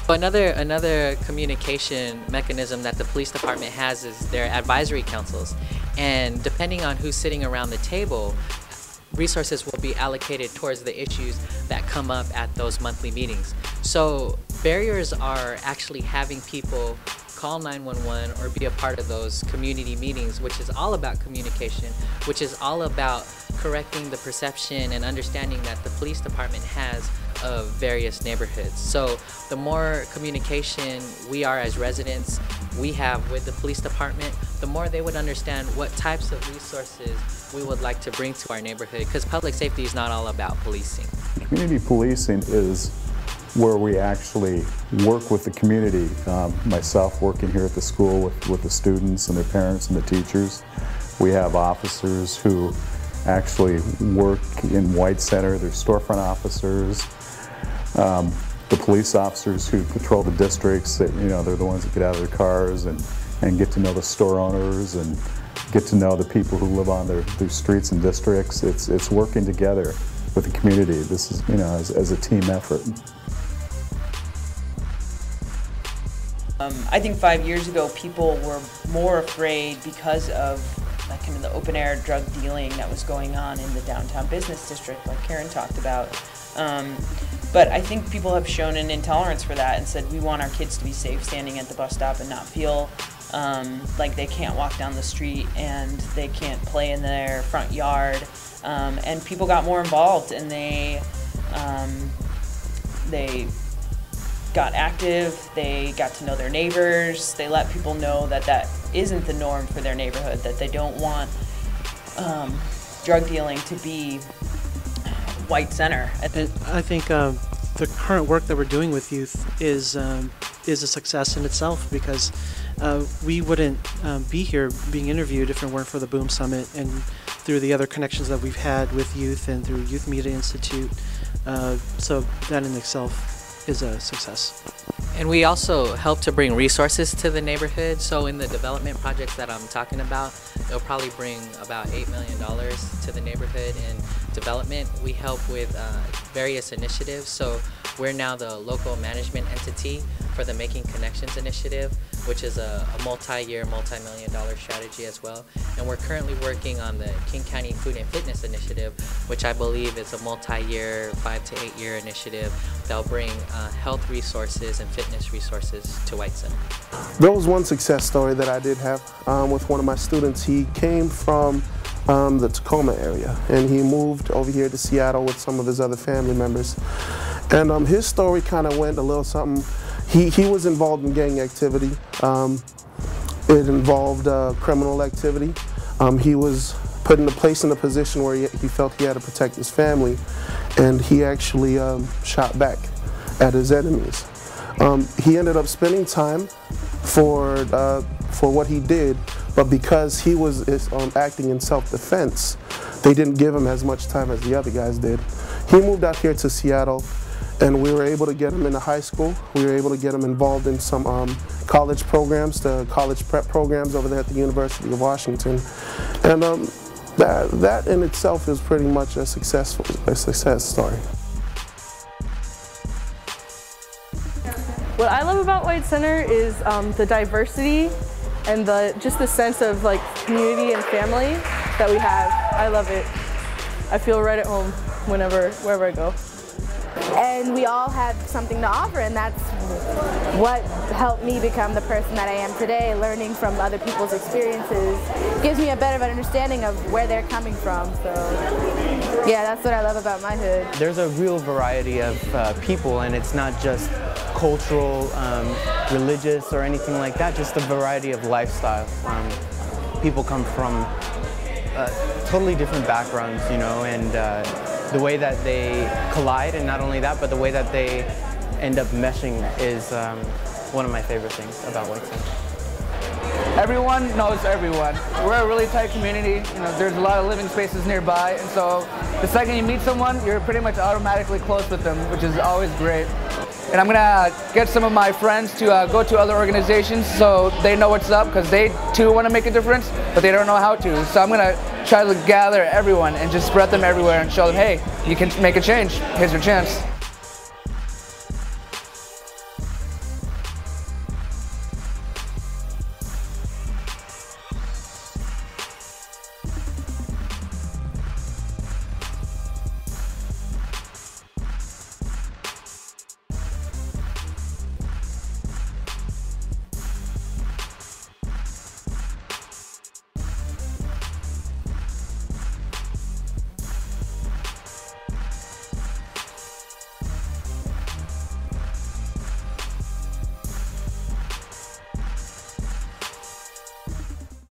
Another communication mechanism that the police department has is their advisory councils, and depending on who's sitting around the table, resources will be allocated towards the issues that come up at those monthly meetings. So barriers are actually having people call 911 or be a part of those community meetings, which is all about communication, which is all about correcting the perception and understanding that the police department has of various neighborhoods. So the more communication we are as residents, we have with the police department, the more they would understand what types of resources we would like to bring to our neighborhood, because public safety is not all about policing. Community policing is where we actually work with the community. Myself working here at the school with the students and their parents and the teachers. We have officers who actually work in White Center. They're storefront officers. The police officers who patrol the districts, that, you know, they're the ones that get out of their cars and get to know the store owners and get to know the people who live on their streets and districts. It's working together with the community. This is, you know, as a team effort. I think 5 years ago people were more afraid because of like kind of the open air drug dealing that was going on in the downtown business district, like Karen talked about. But I think people have shown an intolerance for that and said we want our kids to be safe standing at the bus stop and not feel like they can't walk down the street and they can't play in their front yard. And people got more involved, and they got active, they got to know their neighbors, they let people know that that isn't the norm for their neighborhood, that they don't want drug dealing to be White Center. And I think the current work that we're doing with youth is a success in itself, because we wouldn't be here being interviewed if it weren't for the Boom Summit and through the other connections that we've had with youth and through Youth Media Institute. So that in itself is a success. And we also help to bring resources to the neighborhood. So in the development projects that I'm talking about, it'll probably bring about $8 million to the neighborhood in development. We help with various initiatives. So we're now the local management entity for the Making Connections initiative, which is a multi-year, multi-million-dollar strategy as well. And we're currently working on the King County Food and Fitness initiative, which I believe is a multi-year, 5 to 8 year initiative that'll bring health resources and fitness resources to White Center. There was one success story that I did have with one of my students. He came from the Tacoma area, and he moved over here to Seattle with some of his other family members. And his story kind of went a little something. He was involved in gang activity. It involved criminal activity. He was put in a position where he felt he had to protect his family, and he actually shot back at his enemies. He ended up spending time for what he did, but because he was acting in self-defense, they didn't give him as much time as the other guys did. He moved out here to Seattle, and we were able to get him into high school. We were able to get him involved in some college programs, the college prep programs over there at the University of Washington. And that in itself is pretty much a success story. What I love about White Center is the diversity and just the sense of like community and family that we have. I love it. I feel right at home wherever I go. And we all have something to offer, and that's what helped me become the person that I am today. Learning from other people's experiences gives me a better understanding of where they're coming from. So yeah, that's what I love about my hood. There's a real variety of people, and it's not just cultural, religious, or anything like that, just a variety of lifestyle. People come from totally different backgrounds, you know, and the way that they collide, and not only that, but the way that they end up meshing is one of my favorite things about White Center. Everyone knows everyone. We're a really tight community. You know, there's a lot of living spaces nearby, and so the second you meet someone, you're pretty much automatically close with them, which is always great. And I'm gonna get some of my friends to go to other organizations so they know what's up, because they too want to make a difference, but they don't know how to. So I'm gonna try to gather everyone and just spread them everywhere and show them, hey, you can make a change. Here's your chance.